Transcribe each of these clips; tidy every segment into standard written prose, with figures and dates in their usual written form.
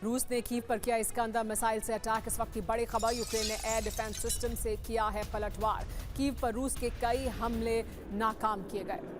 रूस ने कीव पर किया इस्कंदर मिसाइल से अटैक। इस वक्त की बड़ी खबर, यूक्रेन ने एयर डिफेंस सिस्टम से किया है पलटवार। कीव पर रूस के कई हमले नाकाम किए गए।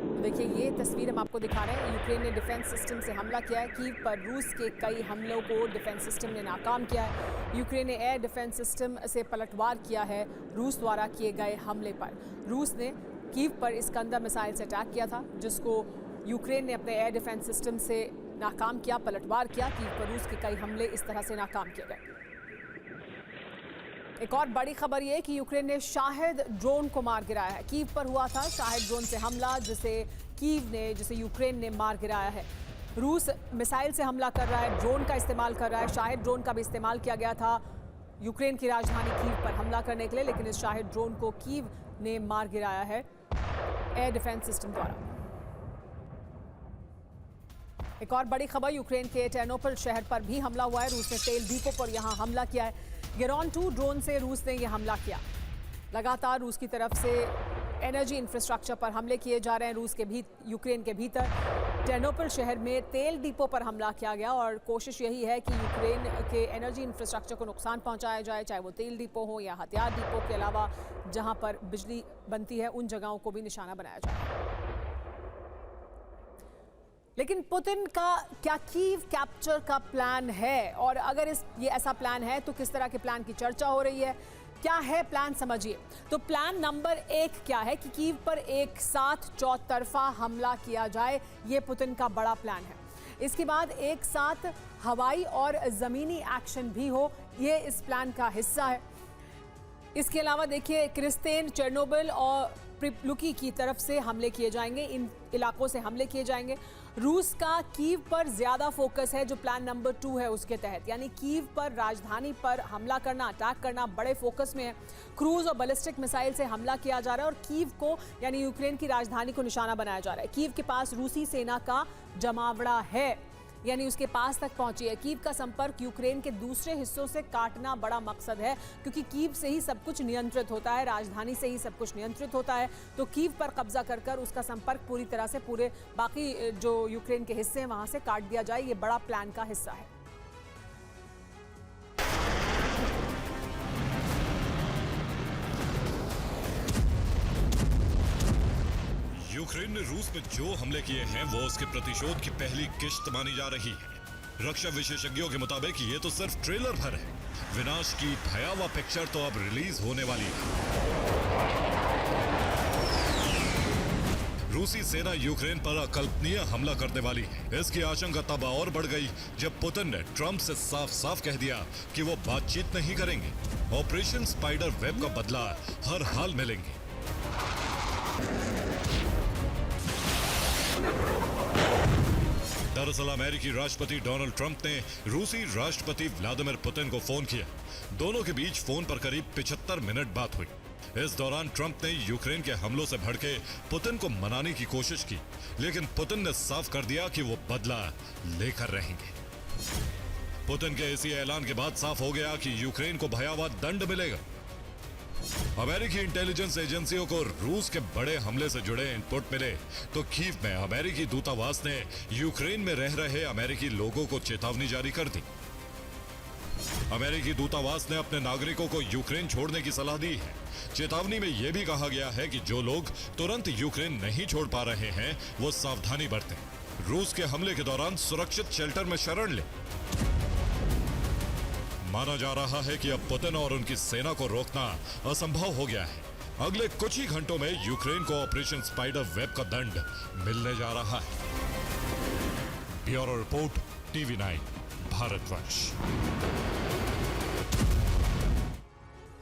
तो देखिए, ये तस्वीर हम आपको दिखा रहे हैं। यूक्रेन ने डिफेंस सिस्टम से हमला किया है। कीव पर रूस के कई हमलों को डिफेंस सिस्टम ने नाकाम किया है। यूक्रेन ने एयर डिफेंस सिस्टम से पलटवार किया है रूस द्वारा किए गए हमले पर। रूस ने कीव पर इस्कंदर मिसाइल से अटैक किया था, जिसको यूक्रेन ने अपने एयर डिफेंस सिस्टम से नाकाम किया, पलटवार किया। कीव पर रूस के कई हमले इस तरह से नाकाम किए गए। एक और बड़ी खबर यह कि यूक्रेन ने शाहिद ड्रोन को मार गिराया है। कीव पर हुआ था शाहिद ड्रोन से हमला, जिसे यूक्रेन ने मार गिराया है। रूस मिसाइल से हमला कर रहा है, ड्रोन का इस्तेमाल कर रहा है। शाहिद ड्रोन का भी इस्तेमाल किया गया था यूक्रेन की राजधानी कीव पर हमला करने के लिए, लेकिन इस शाहिद ड्रोन को कीव ने मार गिराया है एयर डिफेंस सिस्टम द्वारा। एक और बड़ी खबर, यूक्रेन के टेर्नोपिल शहर पर भी हमला हुआ है। रूस ने तेल डिपो पर यहां हमला किया है। गेरॉन 2 ड्रोन से रूस ने यह हमला किया। लगातार रूस की तरफ से एनर्जी इंफ्रास्ट्रक्चर पर हमले किए जा रहे हैं। यूक्रेन के भीतर टेर्नोपिल शहर में तेल डिपो पर हमला किया गया और कोशिश यही है कि यूक्रेन के एनर्जी इंफ्रास्ट्रक्चर को नुकसान पहुंचाया जाए, चाहे वो तेल डिपो हो या हथियार डिपो के अलावा जहां पर बिजली बनती है उन जगहों को भी निशाना बनाया जाए। लेकिन पुतिन का क्या कीव कैप्चर का प्लान है, और अगर ये ऐसा प्लान है तो किस तरह के प्लान की चर्चा हो रही है, क्या है प्लान, समझिए। तो प्लान नंबर 1 क्या है कि कीव पर एक साथ चौतरफा हमला किया जाए। ये पुतिन का बड़ा प्लान है। इसके बाद एक साथ हवाई और जमीनी एक्शन भी हो, ये इस प्लान का हिस्सा है। इसके अलावा देखिए, क्रिस्तेन, चेर्नोबिल और प्रिपलुकी की तरफ से हमले किए जाएंगे। इन इलाकों से हमले किए जाएंगे। रूस का कीव पर ज्यादा फोकस है, जो प्लान नंबर 2 है उसके तहत, यानी कीव पर, राजधानी पर हमला करना, अटैक करना बड़े फोकस में है। क्रूज और बैलिस्टिक मिसाइल से हमला किया जा रहा है और कीव को, यानी यूक्रेन की राजधानी को निशाना बनाया जा रहा है। कीव के पास रूसी सेना का जमावड़ा है, यानी उसके पास तक पहुंची है। कीव का संपर्क यूक्रेन के दूसरे हिस्सों से काटना बड़ा मकसद है, क्योंकि कीव से ही सब कुछ नियंत्रित होता है, राजधानी से ही सब कुछ नियंत्रित होता है। तो कीव पर कब्जा कर उसका संपर्क पूरी तरह से पूरे बाकी जो यूक्रेन के हिस्से हैं वहां से काट दिया जाए। ये बड़ा प्लान का हिस्सा है। यूक्रेन ने रूस में जो हमले किए हैं वो उसके प्रतिशोध की पहली किश्त मानी जा रही है। रक्षा विशेषज्ञों के मुताबिक ये तो सिर्फ ट्रेलर भर है। विनाश की भयावह पिक्चर तो अब रिलीज होने वाली है। रूसी सेना यूक्रेन पर अकल्पनीय हमला करने वाली है। इसकी आशंका तब और बढ़ गई जब पुतिन ने ट्रंप से साफ साफ कह दिया कि वो बातचीत नहीं करेंगे। ऑपरेशन स्पाइडर वेब का बदला हर हाल में लेंगे। दरअसल अमेरिकी राष्ट्रपति डोनाल्ड ट्रंप ने रूसी राष्ट्रपति व्लादिमीर पुतिन को फोन किया। दोनों के बीच फोन पर करीब 75 मिनट बात हुई। इस दौरान ट्रंप ने यूक्रेन के हमलों से भड़के पुतिन को मनाने की कोशिश की, लेकिन पुतिन ने साफ कर दिया कि वो बदला लेकर रहेंगे। पुतिन के इसी ऐलान के बाद साफ हो गया कि यूक्रेन को भयावह दंड मिलेगा। अमेरिकी इंटेलिजेंस एजेंसियों को रूस के बड़े हमले से जुड़े इनपुट मिले तो कीव में अमेरिकी दूतावास ने यूक्रेन में रह रहे अमेरिकी लोगों को चेतावनी जारी कर दी। अमेरिकी दूतावास ने अपने नागरिकों को यूक्रेन छोड़ने की सलाह दी है। चेतावनी में यह भी कहा गया है कि जो लोग तुरंत यूक्रेन नहीं छोड़ पा रहे हैं वो सावधानी बरतें। रूस के हमले के दौरान सुरक्षित शेल्टर में शरण लें। माना जा रहा है कि अब पुतिन और उनकी सेना को रोकना असंभव हो गया है। अगले कुछ ही घंटों में यूक्रेन को ऑपरेशन स्पाइडर वेब का दंड मिलने जा रहा है। Bureau report, TV9 Bharatvarsh.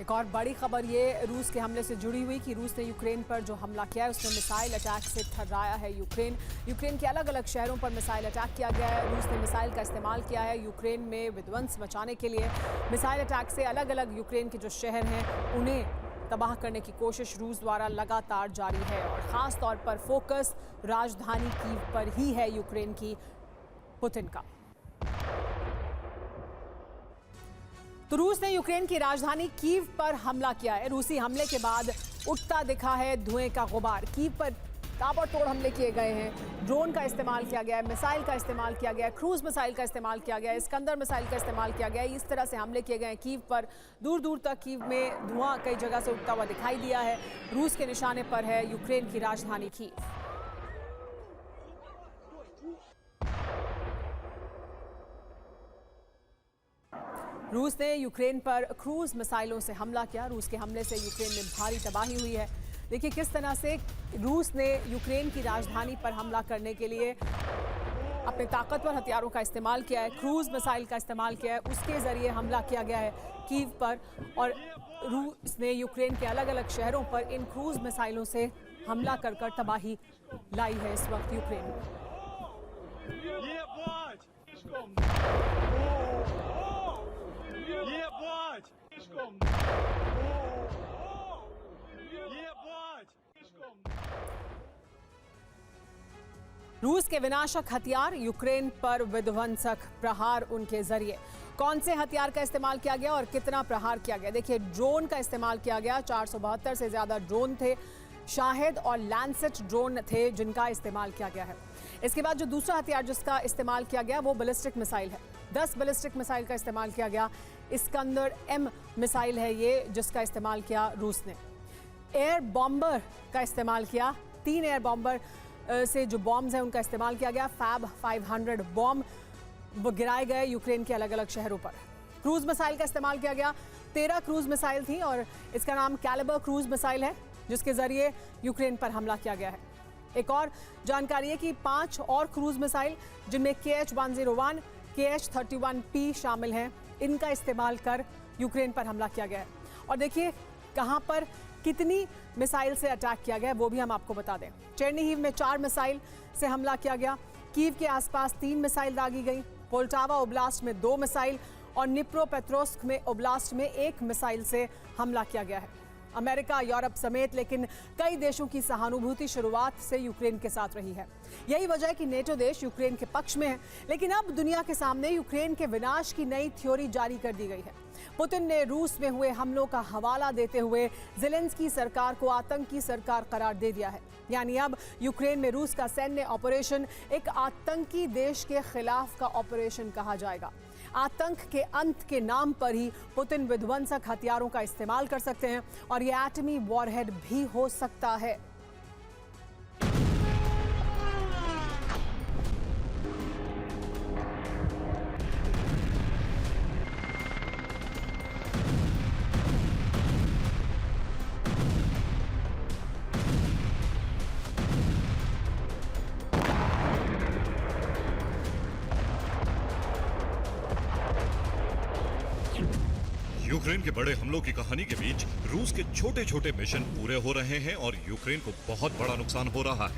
एक और बड़ी खबर ये रूस के हमले से जुड़ी हुई कि रूस ने यूक्रेन पर जो हमला किया है उसमें मिसाइल अटैक से थर्राया है यूक्रेन के अलग अलग शहरों पर मिसाइल अटैक किया गया है। रूस ने मिसाइल का इस्तेमाल किया है यूक्रेन में विध्वंस मचाने के लिए। मिसाइल अटैक से अलग अलग यूक्रेन के जो शहर हैं उन्हें तबाह करने की कोशिश रूस द्वारा लगातार जारी है, और ख़ास तौर पर फोकस राजधानी कीव पर ही है यूक्रेन की, पुतिन का। तो रूस ने यूक्रेन की राजधानी कीव पर हमला किया है। रूसी हमले के बाद उठता दिखा है धुएं का गुबार। कीव पर ताबड़तोड़ हमले किए गए हैं, ड्रोन का इस्तेमाल किया गया है, मिसाइल का इस्तेमाल किया गया है, क्रूज मिसाइल का इस्तेमाल किया गया है, इस्कंदर मिसाइल का इस्तेमाल किया गया है। इस तरह से हमले किए गए हैं कीव पर। दूर दूर तक कीव में धुआं कई जगह से उठता हुआ दिखाई दिया है। रूस के निशाने पर है यूक्रेन की राजधानी कीव। रूस ने यूक्रेन पर क्रूज मिसाइलों से हमला किया। रूस के हमले से यूक्रेन में भारी तबाही हुई है। देखिए किस तरह से रूस ने यूक्रेन की राजधानी पर हमला करने के लिए अपने ताकतवर हथियारों का इस्तेमाल किया है, क्रूज मिसाइल का इस्तेमाल किया है, उसके जरिए हमला किया गया है कीव पर। और रूस ने यूक्रेन के अलग अलग शहरों पर इन क्रूज मिसाइलों से हमला कर कर तबाही लाई है इस वक्त यूक्रेन में। रूस के विनाशक हथियार, यूक्रेन पर विध्वंसक प्रहार उनके जरिए। कौन से हथियार का इस्तेमाल किया गया और कितना प्रहार किया गया? देखिए ड्रोन का इस्तेमाल किया गया। 472 से ज्यादा ड्रोन थे, शाहिद और लैंसेट ड्रोन थे जिनका इस्तेमाल किया गया है। इसके बाद जो दूसरा हथियार जिसका इस्तेमाल किया गया वो बैलिस्टिक मिसाइल है। 10 बैलिस्टिक मिसाइल का इस्तेमाल किया गया। इस्कंदर M मिसाइल है ये जिसका इस्तेमाल किया रूस ने। एयर बॉम्बर का इस्तेमाल किया। 3 एयर बॉम्बर से जो बॉम्ब्स हैं उनका इस्तेमाल किया गया। फैब 500 बॉम्ब गिराए गए यूक्रेन के अलग अलग शहरों पर। क्रूज मिसाइल का इस्तेमाल किया गया। 13 क्रूज मिसाइल थी और इसका नाम कैलिबर क्रूज मिसाइल है जिसके जरिए यूक्रेन पर हमला किया गया है। एक और जानकारी है कि 5 और क्रूज मिसाइल जिनमें KH-101, KH-31P शामिल हैं, इनका इस्तेमाल कर यूक्रेन पर हमला किया गया है। और देखिए कहां पर कितनी मिसाइल से अटैक किया गया वो भी हम आपको बता दें। चेर्निहिव में 4 मिसाइल से हमला किया गया। कीव के आसपास 3 मिसाइल दागी गई। पोल्टावा ओब्लास्ट में 2 मिसाइल और निप्रोपेट्रोव्स्क में ओब्लास्ट में 1 मिसाइल से हमला किया गया है। अमेरिका, यूरोप समेत लेकिन कई देशों की सहानुभूति शुरुआत से यूक्रेन के साथ रही है। यही वजह है कि नेटो देश यूक्रेन के पक्ष में है। लेकिन अब दुनिया के सामने यूक्रेन के विनाश की नई थ्योरी जारी कर दी गई है। पुतिन ने रूस में हुए हमलों का हवाला देते हुए ज़ेलेंस्की सरकार को आतंकी सरकार करार दे दिया है। यानी अब यूक्रेन में रूस का सैन्य ऑपरेशन एक आतंकी देश के खिलाफ का ऑपरेशन कहा जाएगा। आतंक के अंत के नाम पर ही पुतिन विध्वंसक हथियारों का इस्तेमाल कर सकते हैं और ये एटमी वॉरहेड भी हो सकता है। यूक्रेन के बड़े हमलों की कहानी के बीच रूस के छोटे छोटे मिशन पूरे हो रहे हैं और यूक्रेन को बहुत बड़ा नुकसान हो रहा है।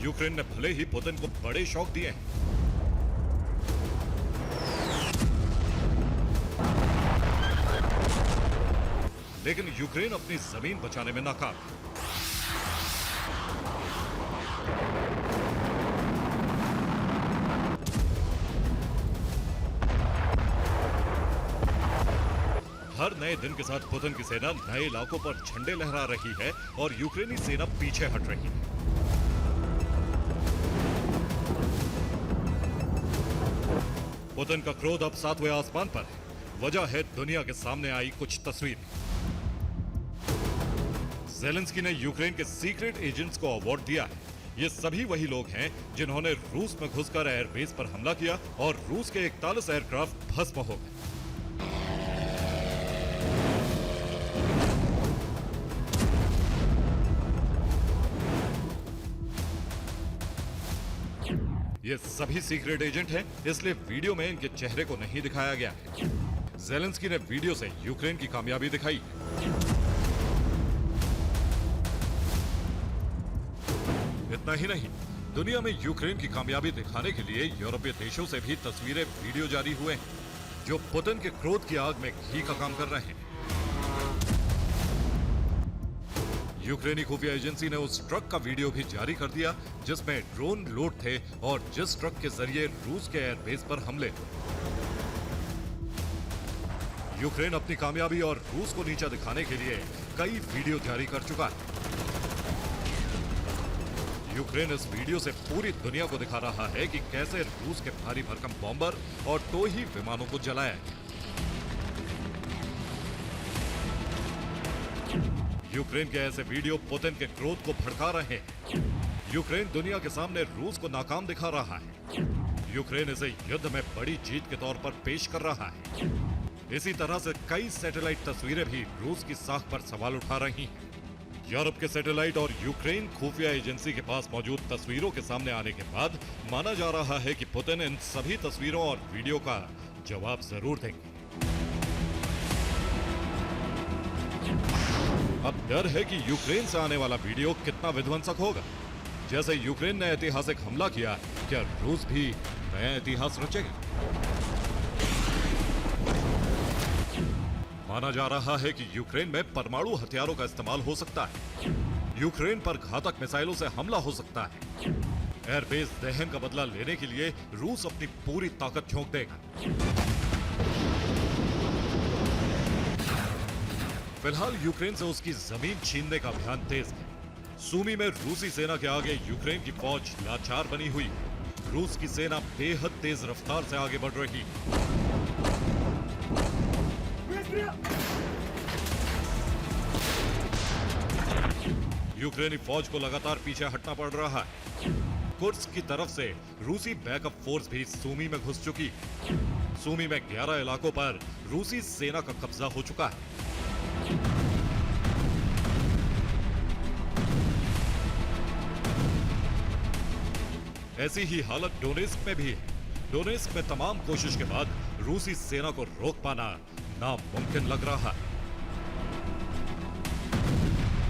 यूक्रेन ने भले ही पुतिन को बड़े शौक दिए हैं, लेकिन यूक्रेन अपनी जमीन बचाने में नाकाम है। हर नए दिन के साथ पुतिन की सेना नए इलाकों पर झंडे लहरा रही है और यूक्रेनी सेना पीछे हट रही है। पुतिन का क्रोध अब 7वें आसमान पर है। वजह है दुनिया के सामने आई कुछ तस्वीर। ज़ेलेंस्की ने यूक्रेन के सीक्रेट एजेंट्स को अवार्ड दिया है। ये सभी वही लोग हैं जिन्होंने रूस में घुसकर एयरबेस पर हमला किया और रूस के 41 एयरक्राफ्ट भस्म हो गए। ये सभी सीक्रेट एजेंट हैं, इसलिए वीडियो में इनके चेहरे को नहीं दिखाया गया है। ज़ेलेंस्की ने वीडियो से यूक्रेन की कामयाबी दिखाई। इतना ही नहीं, दुनिया में यूक्रेन की कामयाबी दिखाने के लिए यूरोपीय देशों से भी तस्वीरें, वीडियो जारी हुए हैं जो पुतिन के क्रोध की आग में घी का काम कर रहे हैं। यूक्रेनी खुफिया एजेंसी ने उस ट्रक का वीडियो भी जारी कर दिया जिसमें ड्रोन लोड थे और जिस ट्रक के जरिए रूस के एयरबेस पर हमले। यूक्रेन अपनी कामयाबी और रूस को नीचा दिखाने के लिए कई वीडियो जारी कर चुका है। यूक्रेन इस वीडियो से पूरी दुनिया को दिखा रहा है कि कैसे रूस के भारी भरकम बॉम्बर और टोही विमानों को जलाया है। यूक्रेन के ऐसे वीडियो पुतिन के क्रोध को भड़का रहे हैं। यूक्रेन दुनिया के सामने रूस को नाकाम दिखा रहा है। यूक्रेन इसे युद्ध में बड़ी जीत के तौर पर पेश कर रहा है। इसी तरह से कई सैटेलाइट तस्वीरें भी रूस की साख पर सवाल उठा रही हैं। यूरोप के सैटेलाइट और यूक्रेन खुफिया एजेंसी के पास मौजूद तस्वीरों के सामने आने के बाद माना जा रहा है कि पुतिन इन सभी तस्वीरों और वीडियो का जवाब जरूर देंगे। अब डर है कि यूक्रेन से आने वाला वीडियो कितना विध्वंसक होगा। जैसे यूक्रेन ने ऐतिहासिक हमला किया, क्या रूस भी नया इतिहास रचेगा? माना जा रहा है कि यूक्रेन में परमाणु हथियारों का इस्तेमाल हो सकता है। यूक्रेन पर घातक मिसाइलों से हमला हो सकता है। एयरबेस दहन का बदला लेने के लिए रूस अपनी पूरी ताकत झोंक देगा। फिलहाल यूक्रेन से उसकी जमीन छीनने का अभियान तेज है। सूमी में रूसी सेना के आगे यूक्रेन की फौज लाचार बनी हुई। रूस की सेना बेहद तेज रफ्तार से आगे बढ़ रही। यूक्रेनी फौज को लगातार पीछे हटना पड़ रहा है। कुर्स्क की तरफ से रूसी बैकअप फोर्स भी सूमी में घुस चुकी। सूमी में 11 इलाकों पर रूसी सेना का कब्जा हो चुका है। ऐसी ही हालत डोनेस्क में भी है। डोनेस्क में तमाम कोशिश के बाद रूसी सेना को रोक पाना नामुमकिन लग रहा है।